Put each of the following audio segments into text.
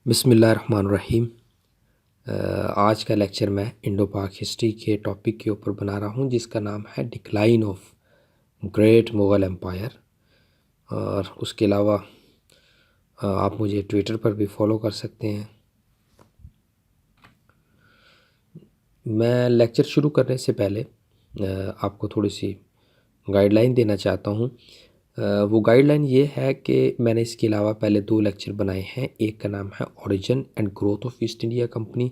بسم اللہ الرحمن الرحیم۔ آج کا لیکچر میں انڈو پاک ہسٹری کے ٹاپک کے اوپر بنا رہا ہوں، جس کا نام ہے decline of great Mughal empire. اور اس کے علاوہ آپ مجھے ٹویٹر پر بھی فالو کر سکتے ہیں۔ میں لیکچر شروع کرنے سے پہلے آپ کو تھوڑی سی گائیڈ لائن دینا چاہتا ہوں۔ وہ گائیڈ لائن یہ ہے کہ میں نے اس کے علاوہ پہلے 2 لیکچر بنائے ہیں۔ ایک کا نام ہے origin and growth of East India company,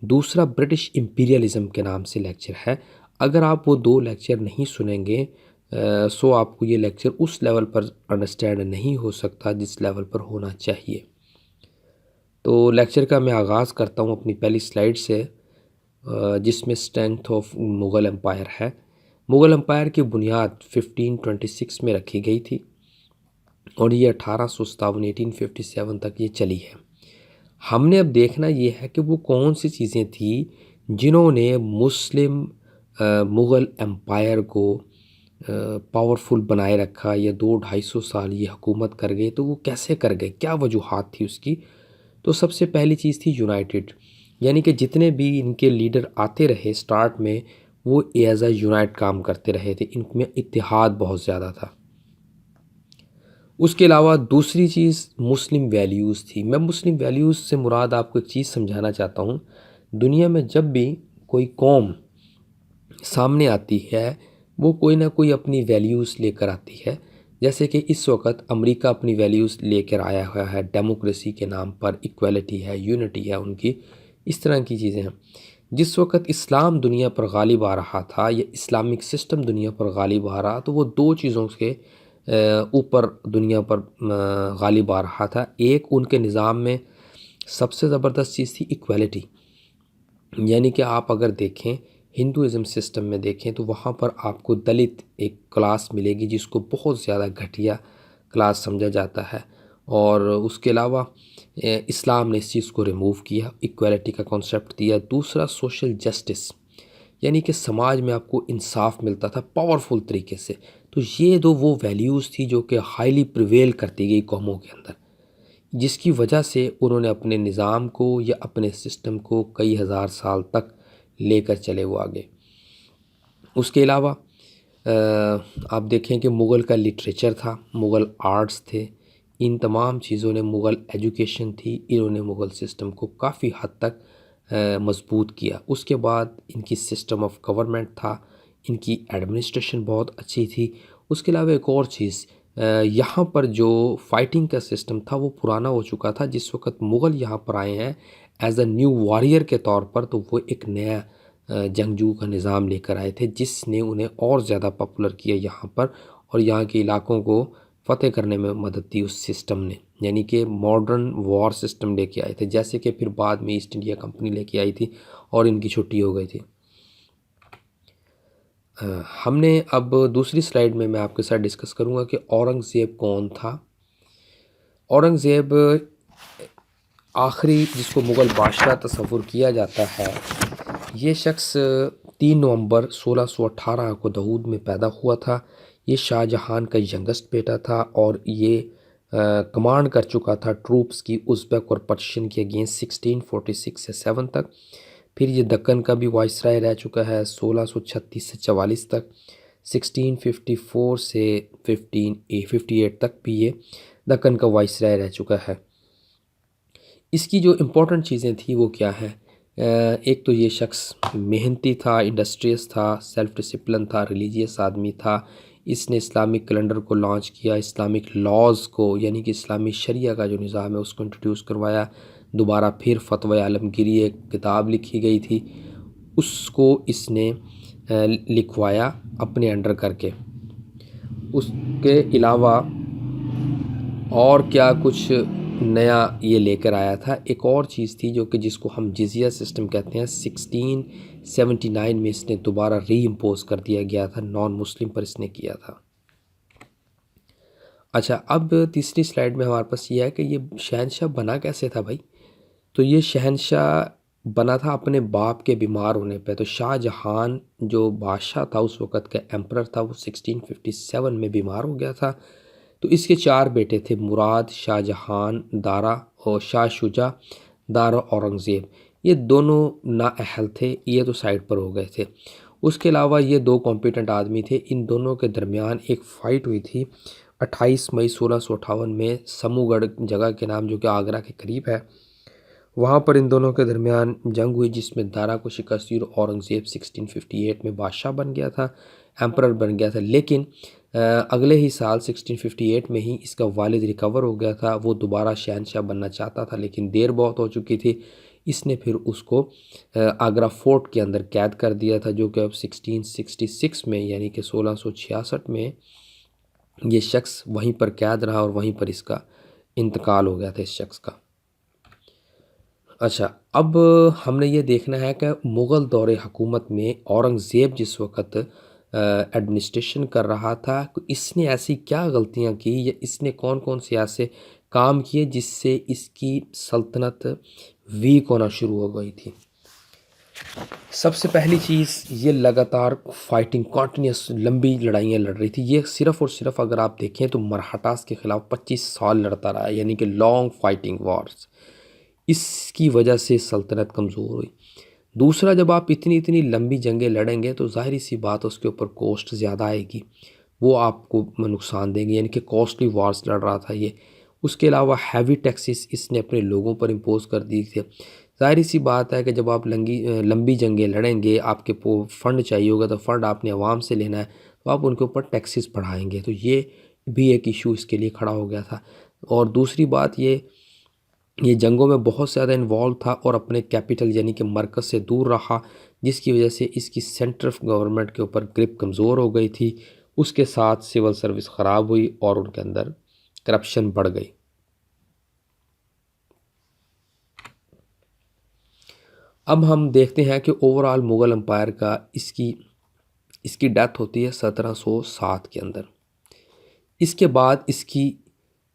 دوسرا برٹش امپیریلزم کے نام سے لیکچر ہے۔ اگر آپ وہ 2 لیکچر نہیں سنیں گے سو آپ کو یہ لیکچر اس لیول پر انڈرسٹینڈ نہیں ہو سکتا جس لیول پر ہونا چاہیے۔ تو لیکچر کا میں آغاز کرتا ہوں اپنی پہلی سلائیڈ سے، جس میں اسٹرینتھ آف مغل امپائر ہے۔ مغل امپائر کی بنیاد 1526 میں رکھی گئی تھی اور یہ 1857 تک یہ چلی ہے۔ ہم نے اب دیکھنا یہ ہے کہ وہ کون سی چیزیں تھیں جنہوں نے مسلم مغل امپائر کو پاورفل بنائے رکھا۔ یہ 200-250 سال یہ حکومت کر گئے، تو وہ کیسے کر گئے، کیا وجوہات تھی اس کی؟ تو سب سے پہلی چیز تھی یونائٹڈ، یعنی کہ جتنے بھی ان کے لیڈر آتے رہے سٹارٹ میں وہ ایز اے یونائٹ کام کرتے رہے تھے، ان میں اتحاد بہت زیادہ تھا۔ اس کے علاوہ دوسری چیز مسلم ویلیوز تھی۔ میں مسلم ویلیوز سے مراد آپ کو ایک چیز سمجھانا چاہتا ہوں۔ دنیا میں جب بھی کوئی قوم سامنے آتی ہے وہ کوئی نہ کوئی اپنی ویلیوز لے کر آتی ہے، جیسے کہ اس وقت امریکہ اپنی ویلیوز لے کر آیا ہوا ہے، ڈیموکریسی کے نام پر، ایکویلٹی ہے، یونٹی ہے ان کی، اس طرح کی چیزیں ہیں۔ جس وقت اسلام دنیا پر غالب آ رہا تھا یا اسلامک سسٹم دنیا پر غالب آ رہا، تو وہ 2 چیزوں کے اوپر دنیا پر غالب آ رہا تھا۔ ایک ان کے نظام میں سب سے زبردست چیز تھی ایکویلٹی، یعنی کہ آپ اگر دیکھیں ہندوازم سسٹم میں دیکھیں تو وہاں پر آپ کو دلت ایک کلاس ملے گی جس کو بہت زیادہ گھٹیا کلاس سمجھا جاتا ہے، اور اس کے علاوہ اسلام نے اس چیز کو ریموو کیا، ایکویلٹی کا کانسیپٹ دیا۔ دوسرا سوشل جسٹس، یعنی کہ سماج میں آپ کو انصاف ملتا تھا پاورفل طریقے سے۔ تو یہ 2 وہ ویلیوز تھی جو کہ ہائیلی پریویل کرتی گئی قوموں کے اندر، جس کی وجہ سے انہوں نے اپنے نظام کو یا اپنے سسٹم کو کئی ہزار سال تک لے کر چلے وہ آگے۔ اس کے علاوہ آپ دیکھیں کہ مغل کا لٹریچر تھا، مغل آرٹس تھے، ان تمام چیزوں نے، مغل ایجوکیشن تھی، انہوں نے مغل سسٹم کو کافی حد تک مضبوط کیا۔ اس کے بعد ان کی سسٹم آف گورنمنٹ تھا، ان کی ایڈمنسٹریشن بہت اچھی تھی۔ اس کے علاوہ ایک اور چیز، یہاں پر جو فائٹنگ کا سسٹم تھا وہ پرانا ہو چکا تھا۔ جس وقت مغل یہاں پر آئے ہیں ایز اے نیو واریر کے طور پر، تو وہ ایک نیا جنگجو کا نظام لے کر آئے تھے جس نے انہیں اور زیادہ پاپولر کیا یہاں پر، اور یہاں کے علاقوں کو فتح کرنے میں مدد دی اس سسٹم نے، یعنی کہ ماڈرن وار سسٹم لے کے آئے تھے، جیسے کہ پھر بعد میں ایسٹ انڈیا کمپنی لے کے آئی تھی اور ان کی چھٹی ہو گئی تھی۔ ہم نے اب دوسری سلائیڈ میں آپ کے ساتھ ڈسکس کروں گا کہ اورنگزیب کون تھا۔ اورنگزیب آخری جس کو مغل بادشاہ تصور کیا جاتا ہے، یہ شخص 3 نومبر 1618 کو دہود میں پیدا ہوا تھا۔ یہ شاہ جہان کا ینگسٹ بیٹا تھا اور یہ کمانڈ کر چکا تھا ٹروپس کی ازبیک اور پرشین کے اگینسٹ 1646 سے 7 تک۔ پھر یہ دکن کا بھی وائسرائے رہ چکا ہے 1636 سے 44 تک، 1654 سے 1558 تک بھی یہ دکن کا وائسرائے رہ چکا ہے۔ اس کی جو امپورٹنٹ چیزیں تھیں وہ کیا ہے؟ ایک تو یہ شخص محنتی تھا، انڈسٹریس تھا، سیلف ڈسپلن تھا، ریلیجیس آدمی تھا۔ اس نے اسلامک کیلنڈر کو لانچ کیا، اسلامک لاز کو یعنی کہ اسلامی شریعہ کا جو نظام ہے اس کو انٹروڈیوس کروایا۔ دوبارہ پھر فتوی عالمگیری ایک کتاب لکھی گئی تھی، اس کو اس نے لکھوایا اپنے انڈر کر کے۔ اس کے علاوہ اور کیا کچھ نیا یہ لے کر آیا تھا؟ ایک اور چیز تھی جو کہ جس کو ہم جزیہ سسٹم کہتے ہیں، 1679 میں اس نے دوبارہ ری امپوز کر دیا گیا تھا، نان مسلم پر اس نے کیا تھا۔ اچھا، اب تیسری سلائیڈ میں ہمارے پاس یہ ہے کہ یہ شہنشاہ بنا کیسے تھا بھائی؟ تو یہ شہنشاہ بنا تھا اپنے باپ کے بیمار ہونے پہ۔ تو شاہ جہان جو بادشاہ تھا اس وقت کا ایمپرر تھا، وہ 1657 میں بیمار ہو گیا تھا۔ تو اس کے 4 بیٹے تھے، مراد، شاہ جہان دارا اور شاہ شجاع دارا اورنگزیب۔ یہ دونوں نااہل تھے، یہ تو سائڈ پر ہو گئے تھے۔ اس کے علاوہ یہ 2 کمپیٹنٹ آدمی تھے، ان دونوں کے درمیان ایک فائٹ ہوئی تھی 28 مئی 1658 میں سمو گڑھ جگہ کے نام، جو کہ آگرہ کے قریب ہے، وہاں پر ان دونوں کے درمیان جنگ ہوئی، جس میں دارا کو شکست ہوئی اور اورنگزیب 1658 میں بادشاہ بن گیا تھا، ایمپرر بن گیا تھا۔ لیکن اگلے ہی سال 1658 میں ہی اس کا والد ریکور ہو گیا تھا، وہ دوبارہ شہنشاہ بننا چاہتا تھا لیکن دیر بہت ہو چکی تھی۔ اس نے پھر اس کو آگرہ فورٹ کے اندر قید کر دیا تھا، جو کہ اب 1666 میں یعنی کہ 1666 میں یہ شخص وہیں پر قید رہا اور وہیں پر اس کا انتقال ہو گیا تھا اس شخص کا۔ اچھا، اب ہم نے یہ دیکھنا ہے کہ مغل دور حکومت میں اورنگزیب جس وقت ایڈمنسٹریشن کر رہا تھا، اس نے ایسی کیا غلطیاں کی یا اس نے کون کون سے ایسے کام کیے جس سے اس کی سلطنت ویک ہونا شروع ہو گئی تھی۔ سب سے پہلی چیز، یہ لگاتار فائٹنگ، کنٹینیوس لمبی لڑائیاں لڑ رہی تھی۔ یہ صرف اور صرف اگر آپ دیکھیں تو مرہٹاس کے خلاف 25 سال لڑتا رہا، یعنی کہ لانگ فائٹنگ وارز۔ اس کی وجہ سے سلطنت کمزور ہوئی۔ دوسرا، جب آپ اتنی لمبی جنگیں لڑیں گے تو ظاہری سی بات اس کے اوپر کوسٹ زیادہ آئے گی، وہ آپ کو نقصان دیں گے، یعنی کہ کاسٹلی وارز لڑ رہا تھا یہ۔ اس کے علاوہ ہیوی ٹیکسز اس نے اپنے لوگوں پر امپوز کر دی تھے۔ ظاہری سی بات ہے کہ جب آپ لمبی جنگیں لڑیں گے، آپ کے فنڈ چاہیے ہوگا، تو فنڈ آپ نے عوام سے لینا ہے، تو آپ ان کے اوپر ٹیکسز بڑھائیں گے، تو یہ بھی ایک ایشو اس کے لیے کھڑا ہو گیا تھا۔ اور دوسری بات، یہ جنگوں میں بہت زیادہ انوالو تھا اور اپنے کیپٹل یعنی کہ مرکز سے دور رہا، جس کی وجہ سے اس کی سینٹر آف گورنمنٹ کے اوپر گرپ کمزور ہو گئی تھی۔ اس کے ساتھ سول سروس خراب ہوئی اور ان کے اندر کرپشن بڑھ گئی۔ اب ہم دیکھتے ہیں کہ اوورآل مغل امپائر کا اس کی ڈیتھ ہوتی ہے 1707 کے اندر۔ اس کے بعد اس کی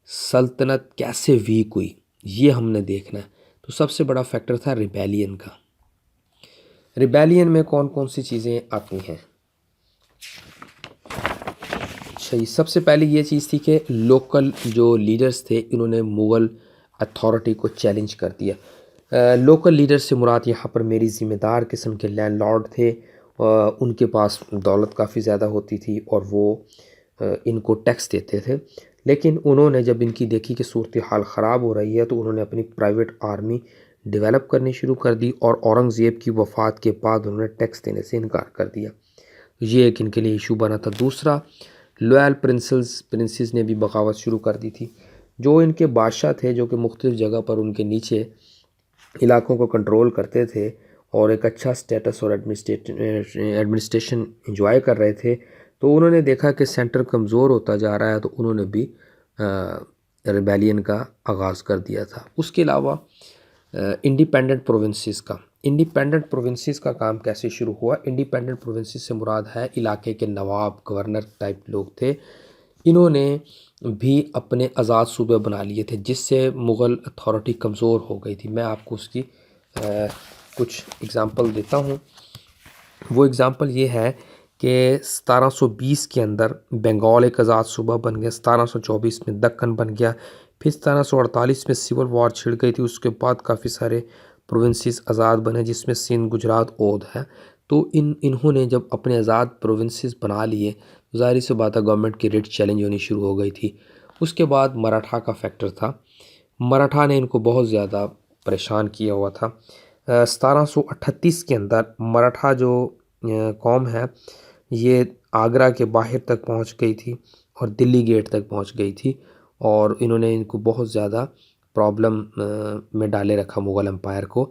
سلطنت کیسے ویک ہوئی یہ ہم نے دیکھنا ہے۔ تو سب سے بڑا فیکٹر تھا ریبیلین کا۔ ریبیلین میں کون کون سی چیزیں آتی ہیں؟ اچھا، سب سے پہلے یہ چیز تھی کہ لوکل جو لیڈرز تھے انہوں نے مغل اتھارٹی کو چیلنج کر دیا۔ لوکل لیڈر سے مراد یہاں پر میری ذمہ دار قسم کے لینڈ لارڈ تھے، ان کے پاس دولت کافی زیادہ ہوتی تھی اور وہ ان کو ٹیکس دیتے تھے، لیکن انہوں نے جب ان کی دیکھی کہ صورتحال خراب ہو رہی ہے تو انہوں نے اپنی پرائیویٹ آرمی ڈیولپ کرنی شروع کر دی اور اورنگزیب کی وفات کے بعد انہوں نے ٹیکس دینے سے انکار کر دیا۔ یہ ایک ان کے لیے ایشو بنا تھا۔ دوسرا، لویل پرنسز نے بھی بغاوت شروع کر دی تھی۔ جو ان کے بادشاہ تھے جو کہ مختلف جگہ پر ان کے نیچے علاقوں کو کنٹرول کرتے تھے اور ایک اچھا سٹیٹس اور ایڈمنسٹریشن انجوائے کر رہے تھے، تو انہوں نے دیکھا کہ سینٹر کمزور ہوتا جا رہا ہے، تو انہوں نے بھی ریبیلین کا آغاز کر دیا تھا۔ اس کے علاوہ انڈیپینڈنٹ پروونسز کا کام کیسے شروع ہوا؟ انڈیپینڈنٹ پروونسز سے مراد ہے علاقے کے نواب، گورنر ٹائپ لوگ تھے، انہوں نے بھی اپنے آزاد صوبے بنا لیے تھے، جس سے مغل اتھارٹی کمزور ہو گئی تھی۔ میں آپ کو اس کی کچھ اگزامپل دیتا ہوں۔ وہ اگزامپل یہ ہے کہ 1720 کے اندر بنگال ایک آزاد صوبہ بن گیا، 1724 میں دکن بن گیا، پھر 1748 میں سول وار چھڑ گئی تھی، اس کے بعد کافی سارے پروونسز آزاد بنے جس میں سندھ، گجرات، اودھ ہے۔ تو انہوں نے جب اپنے آزاد پروونسز بنا لیے، ظاہر سی بات ہے گورنمنٹ کی ریٹ چیلنج ہونی شروع ہو گئی تھی۔ اس کے بعد مراٹھا کا فیکٹر تھا، مراٹھا نے ان کو بہت زیادہ پریشان کیا ہوا تھا۔ 1738 کے اندر مراٹھا جو قوم ہے یہ آگرہ کے باہر تک پہنچ گئی تھی اور دلی گیٹ تک پہنچ گئی تھی، اور انہوں نے ان کو بہت زیادہ پرابلم میں ڈالے رکھا مغل امپائر کو۔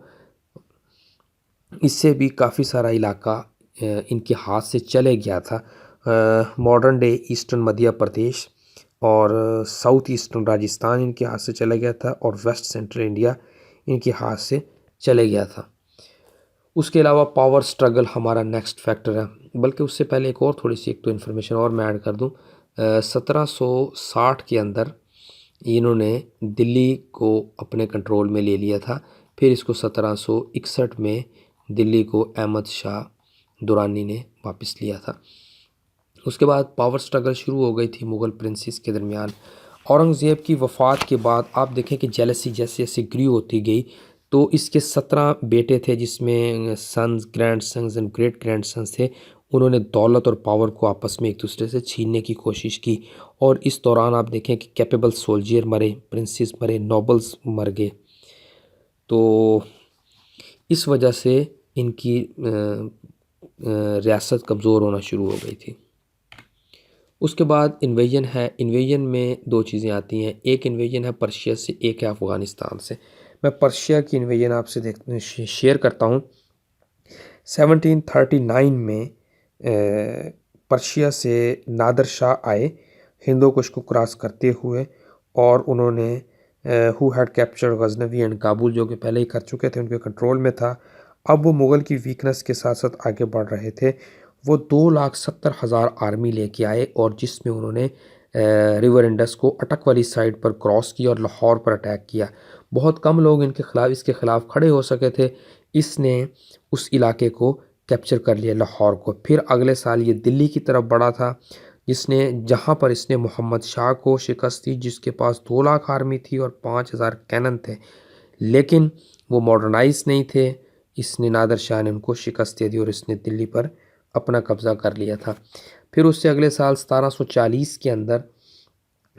اس سے بھی کافی سارا علاقہ ان کے ہاتھ سے چلے گیا تھا۔ Modern day eastern Madhya Pradesh اور ساؤتھ ایسٹرن راجستھان ان کے ہاتھ سے چلا گیا تھا، اور ویسٹ سینٹرل انڈیا ان کے ہاتھ سے چلے گیا تھا۔ اس کے علاوہ پاور سٹرگل ہمارا نیکسٹ فیکٹر ہے، بلکہ اس سے پہلے ایک اور تھوڑی سی ایک تو انفارمیشن اور میں ایڈ کر دوں۔ 1760 کے اندر انہوں نے دلی کو اپنے کنٹرول میں لے لیا تھا، پھر اس کو 1761 میں دلی کو احمد شاہ درانی نے واپس لیا تھا۔ اس کے بعد پاور سٹرگل شروع ہو گئی تھی مغل پرنسز کے درمیان۔ اورنگزیب کی وفات کے بعد آپ دیکھیں کہ جیلسی جیسے جیسے گریو ہوتی گئی، تو اس کے 17 بیٹے تھے، جس میں sons, grandsons and great grandsons تھے۔ انہوں نے دولت اور پاور کو آپس میں ایک دوسرے سے چھیننے کی کوشش کی، اور اس دوران آپ دیکھیں کہ کیپیبل سولجر مرے، پرنسز مرے، نوبلز مر گئے، تو اس وجہ سے ان کی ریاست کمزور ہونا شروع ہو گئی تھی۔ اس کے بعد انویژن ہے۔ انویژن میں دو چیزیں آتی ہیں، ایک انویژن ہے پرشیا سے، ایک ہے افغانستان سے۔ میں پرشیا کی انویژن آپ سے شیئر کرتا ہوں۔ 1739 میں پرشیا سے نادر شاہ آئے ہندو کش کو کراس کرتے ہوئے، اور انہوں نے who had capture Ghaznavi and Kabul, جو کہ پہلے ہی کر چکے تھے، ان کے کنٹرول میں تھا۔ اب وہ مغل کی ویکنس کے ساتھ ساتھ آگے بڑھ رہے تھے۔ وہ 2,70,000 آرمی لے کے آئے، اور جس میں انہوں نے ریور انڈس کو اٹک والی سائڈ پر کراس کیا اور لاہور پر اٹیک کیا۔ بہت کم لوگ اس کے خلاف کھڑے ہو سکے تھے۔ اس نے اس علاقے کو کیپچر کر لیا، لاہور کو۔ پھر اگلے سال یہ دلی کی طرف بڑھا تھا، جہاں پر اس نے محمد شاہ کو شکست دی، جس کے پاس 2 لاکھ آرمی تھی اور 5,000 کینن تھے، لیکن وہ ماڈرنائز نہیں تھے۔ اس نے نادر شاہ نے ان کو شکست دے دی، اور اس نے دلی پر اپنا قبضہ کر لیا تھا۔ پھر اس سے اگلے سال 1740 کے اندر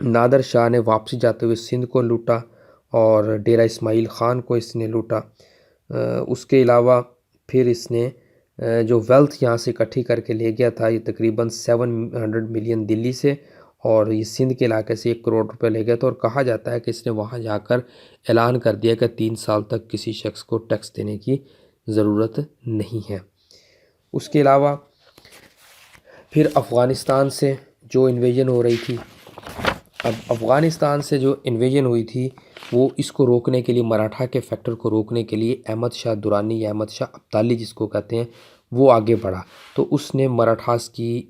نادر شاہ نے واپسی جاتے ہوئے سندھ کو لوٹا، اور ڈیرہ اسماعیل خان کو اس نے لوٹا۔ اس کے علاوہ پھر اس نے جو ویلتھ یہاں سے اکٹھی کر کے لے گیا تھا، یہ تقریباً 700 ملین دلی سے، اور یہ سندھ کے علاقے سے 1 کروڑ روپے لے گیا تھا، اور کہا جاتا ہے کہ اس نے وہاں جا کر اعلان کر دیا کہ 3 سال تک کسی شخص کو ٹیکس دینے کی ضرورت نہیں ہے۔ اس کے علاوہ پھر افغانستان سے جو انویژن ہو رہی تھی، اب افغانستان سے جو انویژن ہوئی تھی، وہ اس کو روکنے کے لیے، مراٹھا کے فیکٹر کو روکنے کے لیے احمد شاہ درانی یا احمد شاہ ابدالی جس کو کہتے ہیں، وہ آگے بڑھا۔ تو اس نے مراٹھاس کی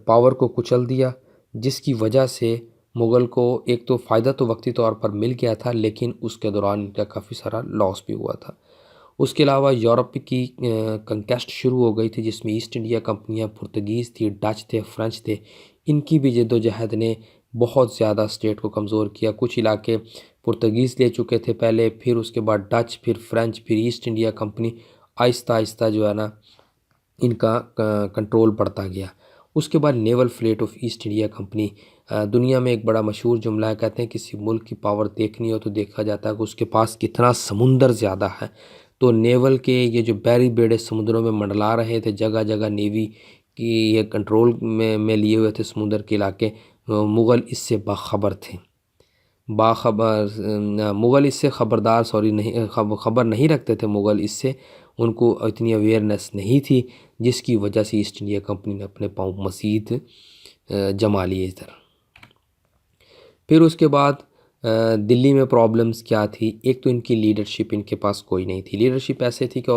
پاور کو کچل دیا، جس کی وجہ سے مغل کو ایک تو فائدہ تو وقتی طور پر مل گیا تھا، لیکن اس کے دوران ان کا کافی سارا لاس بھی ہوا تھا۔ اس کے علاوہ یورپ کی کنکیسٹ شروع ہو گئی تھی، جس میں ایسٹ انڈیا کمپنیاں، پرتگیز تھی، ڈچ تھے، فرینچ تھے۔ ان کی بھی جد و جہد نے بہت زیادہ اسٹیٹ کو کمزور کیا۔ کچھ علاقے پرتگیز لے چکے تھے پہلے، پھر اس کے بعد ڈچ، پھر فرینچ، پھر ایسٹ انڈیا کمپنی، آہستہ آہستہ جو ہے نا ان کا کنٹرول بڑھتا گیا۔ اس کے بعد naval fleet of East India Company, دنیا میں ایک بڑا مشہور جملہ ہے، کہتے ہیں کسی ملک کی پاور دیکھنی ہو تو دیکھا جاتا ہے کہ اس کے پاس کتنا سمندر زیادہ ہے۔ تو نیول کے یہ جو بیڑے بیڑے سمندروں میں منڈلا رہے تھے، جگہ جگہ نیوی کی یہ کنٹرول میں لیے ہوئے تھے سمندر کے علاقے، مغل اس سے باخبر تھے، مغل اس سے خبر نہیں رکھتے تھے۔ مغل اس سے، ان کو اتنی اویئرنیس نہیں تھی، جس کی وجہ سے ایسٹ انڈیا کمپنی نے اپنے پاؤں مزید جما لیے ادھر۔ پھر اس کے بعد دلی میں پرابلمز کیا تھی؟ ایک تو ان کی لیڈرشپ، ان کے پاس کوئی نہیں تھی۔ لیڈرشپ ایسے تھی کہ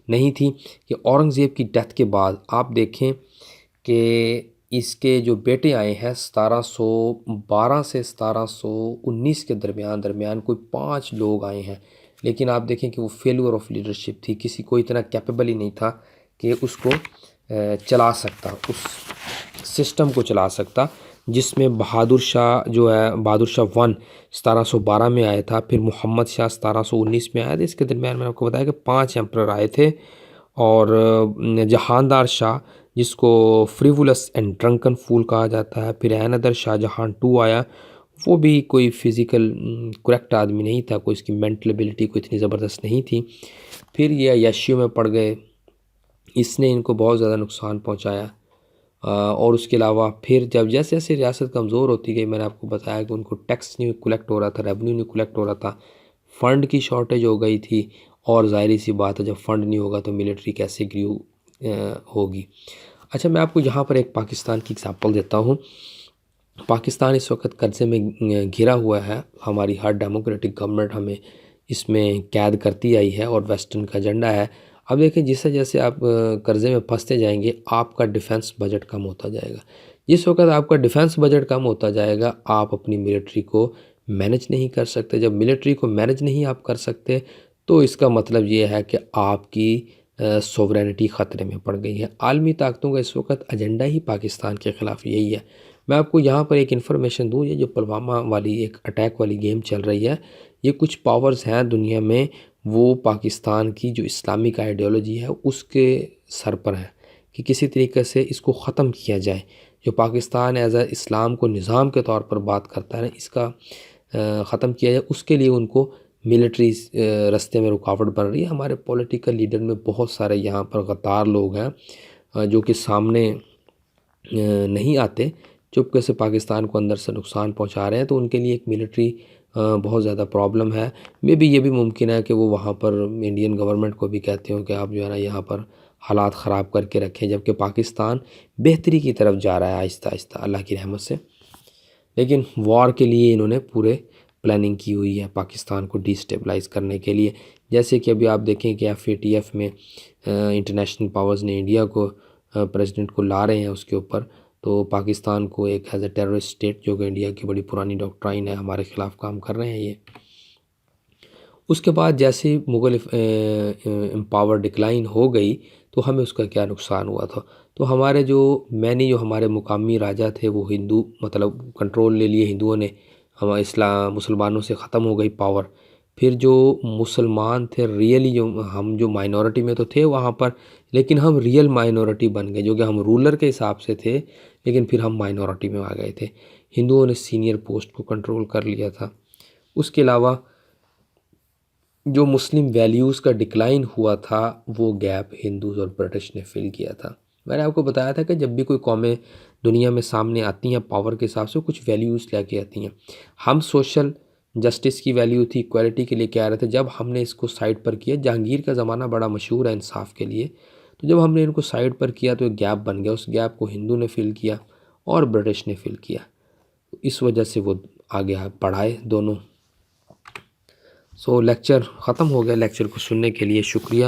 نہیں تھی کہ اورنگزیب کی ڈیتھ کے بعد آپ دیکھیں کہ اس کے جو بیٹے آئے ہیں 1712 سے 1719 کے درمیان کوئی 5 لوگ آئے ہیں، لیکن آپ دیکھیں کہ وہ فیلور آف لیڈرشپ تھی۔ کسی کو اتنا کیپیبل ہی نہیں تھا کہ اس کو چلا سکتا، اس سسٹم کو چلا سکتا، جس میں بہادر شاہ جو ہے، بہادر شاہ 1 1712 میں آیا تھا، پھر محمد شاہ 1719 میں آیا تھا۔ اس کے درمیان میں نے آپ کو بتایا کہ 5 ایمپرر آئے تھے، اور جہاندار شاہ جس کو فریولس اینڈ ڈرنکن فول کہا جاتا ہے، پھر اینادر شاہ جہاں 2 آیا، وہ بھی کوئی فزیکل کریکٹ آدمی نہیں تھا، کوئی اس کی مینٹل ایبلٹی کوئی اتنی زبردست نہیں تھی۔ پھر یہ عیاشیوں میں پڑ گئے، اس نے ان کو بہت زیادہ نقصان پہنچایا۔ اور اس کے علاوہ پھر جب جیسے جیسے ریاست کمزور ہوتی گئی، میں نے آپ کو بتایا کہ ان کو ٹیکس نہیں کلیکٹ ہو رہا تھا، ریونیو نہیں کلیکٹ ہو رہا تھا، فنڈ کی شارٹیج ہو گئی تھی، اور ظاہری سی بات ہے جب فنڈ نہیں ہوگا تو ملٹری کیسے گریو ہوگی۔ اچھا، میں آپ کو یہاں پر ایک پاکستان کی اگزامپل دیتا ہوں۔ پاکستان اس وقت قرضے میں گھرا ہوا ہے، ہماری ہر ڈیموکریٹک گورنمنٹ ہمیں اس میں قید کرتی آئی ہے، اور ویسٹرن کا ایجنڈا ہے۔ اب دیکھیں جیسے جیسے آپ قرضے میں پھنستے جائیں گے، آپ کا ڈیفنس بجٹ کم ہوتا جائے گا۔ جس وقت آپ کا ڈیفنس بجٹ کم ہوتا جائے گا، آپ اپنی ملٹری کو مینج نہیں کر سکتے۔ جب ملٹری کو مینج نہیں آپ کر سکتے، تو اس کا مطلب یہ ہے کہ آپ کی سوورینٹی خطرے میں پڑ گئی ہے۔ عالمی طاقتوں کا اس وقت ایجنڈا ہی پاکستان کے خلاف یہی ہے۔ میں آپ کو یہاں پر ایک انفارمیشن دوں، یہ جو پلوامہ والی ایک اٹیک والی گیم چل رہی ہے، یہ کچھ پاورز ہیں دنیا میں، وہ پاکستان کی جو اسلامک آئیڈیالوجی ہے اس کے سر پر ہیں کہ کسی طریقے سے اس کو ختم کیا جائے۔ جو پاکستان ایز اے اسلام کو نظام کے طور پر بات کرتا ہے، اس کا ختم کیا جائے، اس کے لیے ان کو ملٹری رستے میں رکاوٹ بن رہی ہے۔ ہمارے پولیٹیکل لیڈر میں بہت سارے یہاں پر غدار لوگ ہیں جو کہ سامنے نہیں آتے، چپکے سے پاکستان کو اندر سے نقصان پہنچا رہے ہیں، تو ان کے لیے ایک ملٹری بہت زیادہ پرابلم ہے۔ یہ بھی ممکن ہے کہ وہ وہاں پر انڈین گورنمنٹ کو بھی کہتے ہوں کہ آپ جو ہے نا یہاں پر حالات خراب کر کے رکھیں، جبکہ پاکستان بہتری کی طرف جا رہا ہے آہستہ آہستہ اللہ کی رحمت سے۔ لیکن وار کے لیے انہوں نے پورے پلاننگ کی ہوئی ہے پاکستان کو ڈی اسٹیبلائز کرنے کے لیے۔ جیسے کہ ابھی آپ دیکھیں کہ FATF میں انٹرنیشنل پاورز نے انڈیا کو پریزیڈنٹ کو لا رہے ہیں اس کے اوپر، تو پاکستان کو ایک ایز اے ٹیررسٹ اسٹیٹ، جو کہ انڈیا کی بڑی پرانی ڈاکٹرائن ہے، ہمارے خلاف کام کر رہے ہیں یہ۔ اس کے بعد جیسے مغل امپاور ڈکلائن ہو گئی تو ہمیں اس کا کیا نقصان ہوا تھا، تو ہمارے جو جو ہمارے مقامی راجا تھے وہ ہندو مطلب کنٹرول لے لیے ہندوؤں نے، ہمارے مسلمانوں سے ختم ہو گئی پاور۔ پھر جو مسلمان تھے ریئلی، جو ہم جو مائنورٹی میں تو تھے وہاں پر، لیکن ہم ریئل مائنورٹی بن گئے، جو کہ ہم رولر کے حساب سے تھے لیکن پھر ہم مائنورٹی میں آ گئے تھے۔ ہندوؤں نے سینئر پوسٹ کو کنٹرول کر لیا تھا۔ اس کے علاوہ جو مسلم ویلیوز کا ڈکلائن ہوا تھا، وہ گیپ ہندوز اور برٹش نے فل کیا تھا۔ میں نے آپ کو بتایا تھا کہ جب بھی کوئی قومیں دنیا میں سامنے آتی ہیں پاور کے حساب سے کچھ ویلیوز لے کے آتی ہیں۔ ہم سوشل جسٹس کی ویلیو تھی، ایکویلٹی کے لیے کہہ رہے تھے، جب ہم نے اس کو سائڈ پر کیا، جہانگیر کا زمانہ بڑا مشہور ہے انصاف کے لیے، تو جب ہم نے ان کو سائڈ پر کیا تو ایک گیپ بن گیا، اس گیپ کو ہندو نے فل کیا اور برٹش نے فل کیا، اس وجہ سے وہ آگے پڑھائے دونوں۔ لیکچر ختم ہو گیا۔ لیکچر کو سننے کے لیے شکریہ۔